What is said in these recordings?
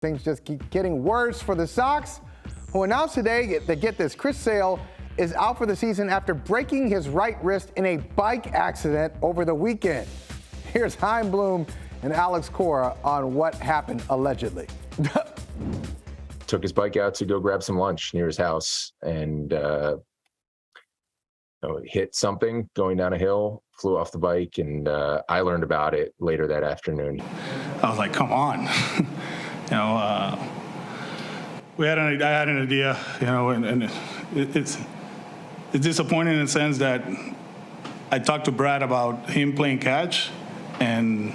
Things just keep getting worse for the Sox, who announced today that, get this, Chris Sale is out for the season after breaking his right wrist in a bike accident over the weekend. Here's Chaim Bloom and Alex Cora on what happened allegedly. Took his bike out to go grab some lunch near his house and hit something going down a hill, flew off the bike, and I learned about it later that afternoon. I was like, come on. I had an idea, and it's disappointing in the sense that I talked to Brad about him playing catch, and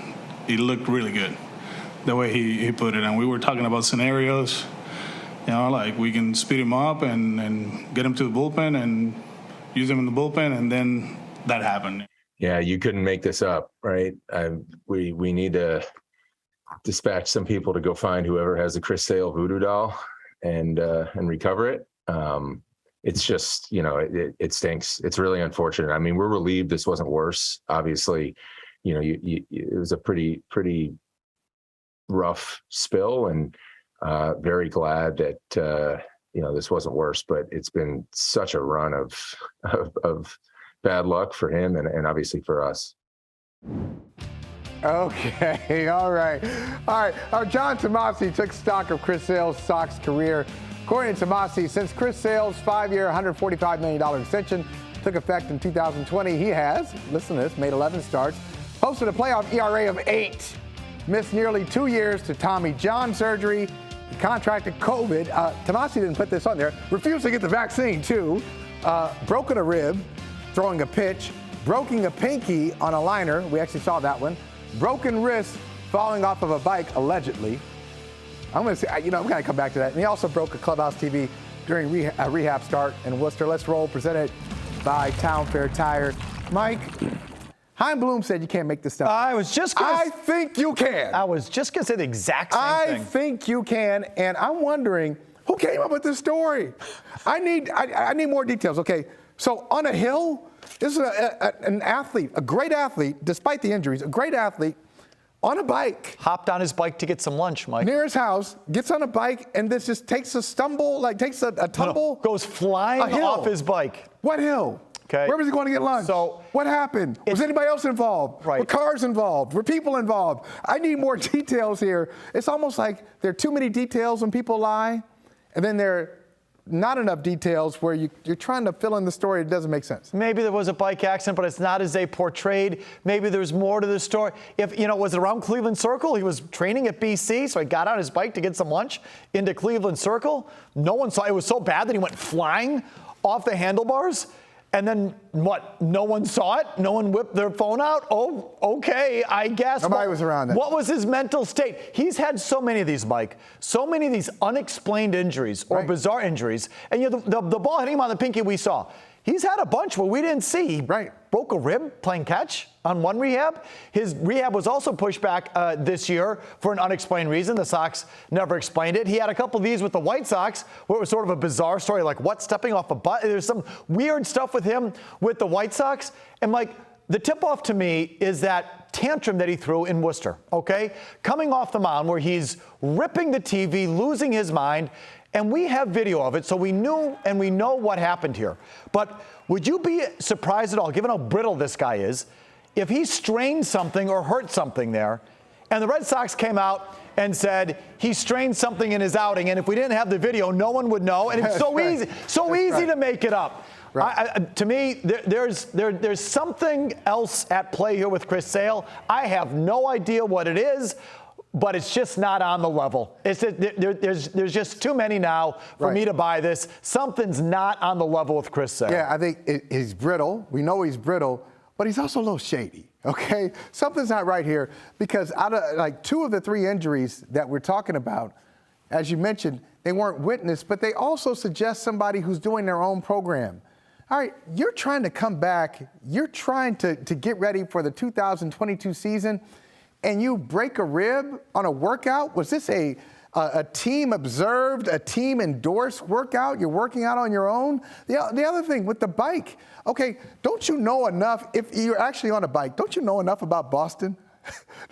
he looked really good, the way he put it. And we were talking about scenarios, like we can speed him up and get him to the bullpen and use him in the bullpen, and then that happened. Yeah, you couldn't make this up, right? We need to dispatch some people to go find whoever has the Chris Sale voodoo doll and recover it. It's just, it stinks. It's really unfortunate. I mean, we're relieved this wasn't worse. Obviously, it was a pretty rough spill, and very glad that this wasn't worse. But it's been such a run of bad luck for him and obviously for us. Okay, all right. John Tomasi took stock of Chris Sale's Sox career. According to Tomasi, since Chris Sale's 5-year, $145 million extension took effect in 2020, he has, listen to this, made 11 starts, posted a playoff ERA of 8, missed nearly 2 years to Tommy John surgery, he contracted COVID. Tomasi didn't put this on there, refused to get the vaccine too, broken a rib, throwing a pitch, broken a pinky on a liner, we actually saw that one, broken wrist falling off of a bike, allegedly. I'm going to say, I'm going to come back to that. And he also broke a clubhouse TV during a rehab start in Worcester. Let's roll, presented by Town Fair Tire. Mike, Chaim Bloom said you can't make this stuff. I think you can. I was just going to say the exact same thing. I think you can, and I'm wondering, who came up with this story? I need more details. Okay, so on a hill, this is an athlete, a great athlete, despite the injuries, a great athlete, on a bike. Hopped on his bike to get some lunch, Mike. Near his house, gets on a bike, and this just takes a tumble. No, goes flying off his bike. What hill? Okay. Where was he going to get lunch? So what happened? Was anybody else involved? Right. Were cars involved? Were people involved? I need more details here. It's almost like there are too many details when people lie, and then there are not enough details where you're trying to fill in the story. It doesn't make sense. Maybe there was a bike accident, but it's not as they portrayed. Maybe there's more to the story. Was it around Cleveland Circle? He was training at BC, so he got on his bike to get some lunch into Cleveland Circle. No one saw. It was so bad that he went flying off the handlebars. And then what? No one saw it? No one whipped their phone out? Oh, okay, I guess. Nobody was around that. What was his mental state? He's had so many of these, Mike, so many of these unexplained injuries or bizarre injuries. And the ball hitting him on the pinky we saw. He's had a bunch where we didn't see. Right. Broke a rib playing catch on one rehab. His rehab was also pushed back this year for an unexplained reason. The Sox never explained it. He had a couple of these with the White Sox where it was sort of a bizarre story, like what, stepping off a butt? There's some weird stuff with him with the White Sox. And, Mike, the tip-off to me is that tantrum that he threw in Worcester, okay? Coming off the mound where he's ripping the TV, losing his mind. And we have video of it, so we knew and we know what happened here. But would you be surprised at all, given how brittle this guy is, if he strained something or hurt something there, and the Red Sox came out and said he strained something in his outing, and if we didn't have the video, no one would know, and it's so easy to make it up. Right. To me, there's something else at play here with Chris Sale. I have no idea what it is. But it's just not on the level. There's just too many now for me to buy this. Something's not on the level with Chris Sale. Yeah, I think he's brittle. We know he's brittle, but he's also a little shady, okay? Something's not right here because out of 2 of the 3 injuries that we're talking about, as you mentioned, they weren't witnessed, but they also suggest somebody who's doing their own program. All right, you're trying to come back. You're trying to get ready for the 2022 season. And you break a rib on a workout? Was this a team observed, a team endorsed workout? You're working out on your own? The other thing with the bike, okay, don't you know enough, if you're actually on a bike, don't you know enough about Boston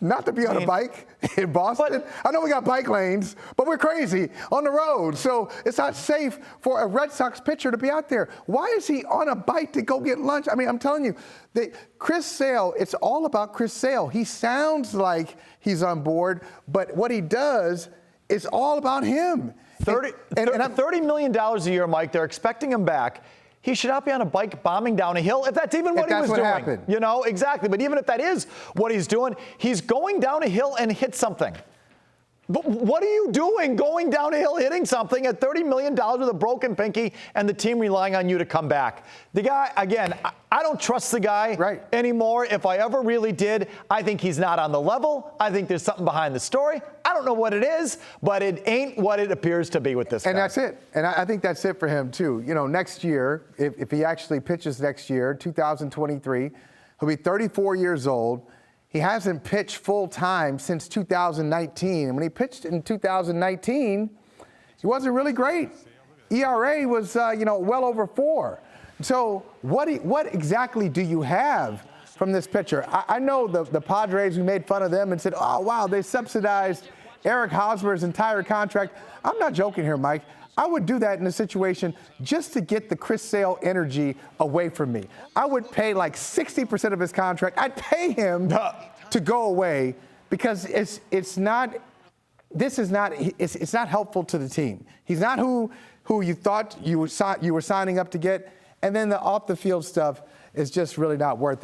not to be on a bike in Boston. I know we got bike lanes, but we're crazy on the road. So it's not safe for a Red Sox pitcher to be out there. Why is he on a bike to go get lunch? I mean, I'm telling you, Chris Sale, it's all about Chris Sale. He sounds like he's on board, but what he does is all about him. $30 million a year, Mike. They're expecting him back. He should not be on a bike bombing down a hill, if that's even what he was doing. Happened. You know, exactly. But even if that is what he's doing, he's going down a hill and hit something. But what are you doing going down a hill hitting something at $30 million with a broken pinky and the team relying on you to come back? The guy, again, I don't trust the guy anymore. If I ever really did, I think he's not on the level. I think there's something behind the story. I don't know what it is, but it ain't what it appears to be with this guy. And that's it. And I think that's it for him, too. You know, next year, if he actually pitches next year, 2023, he'll be 34 years old. He hasn't pitched full time since 2019. And when he pitched in 2019, he wasn't really great. ERA was, well over 4. So what exactly do you have from this pitcher? I know the Padres, we made fun of them and said, oh, wow, they subsidized Eric Hosmer's entire contract. I'm not joking here, Mike. I would do that in a situation just to get the Chris Sale energy away from me. I would pay like 60% of his contract. I'd pay him to go away because it's not helpful to the team. He's not who you thought you were signing up to get. And then the off the field stuff is just really not worth it.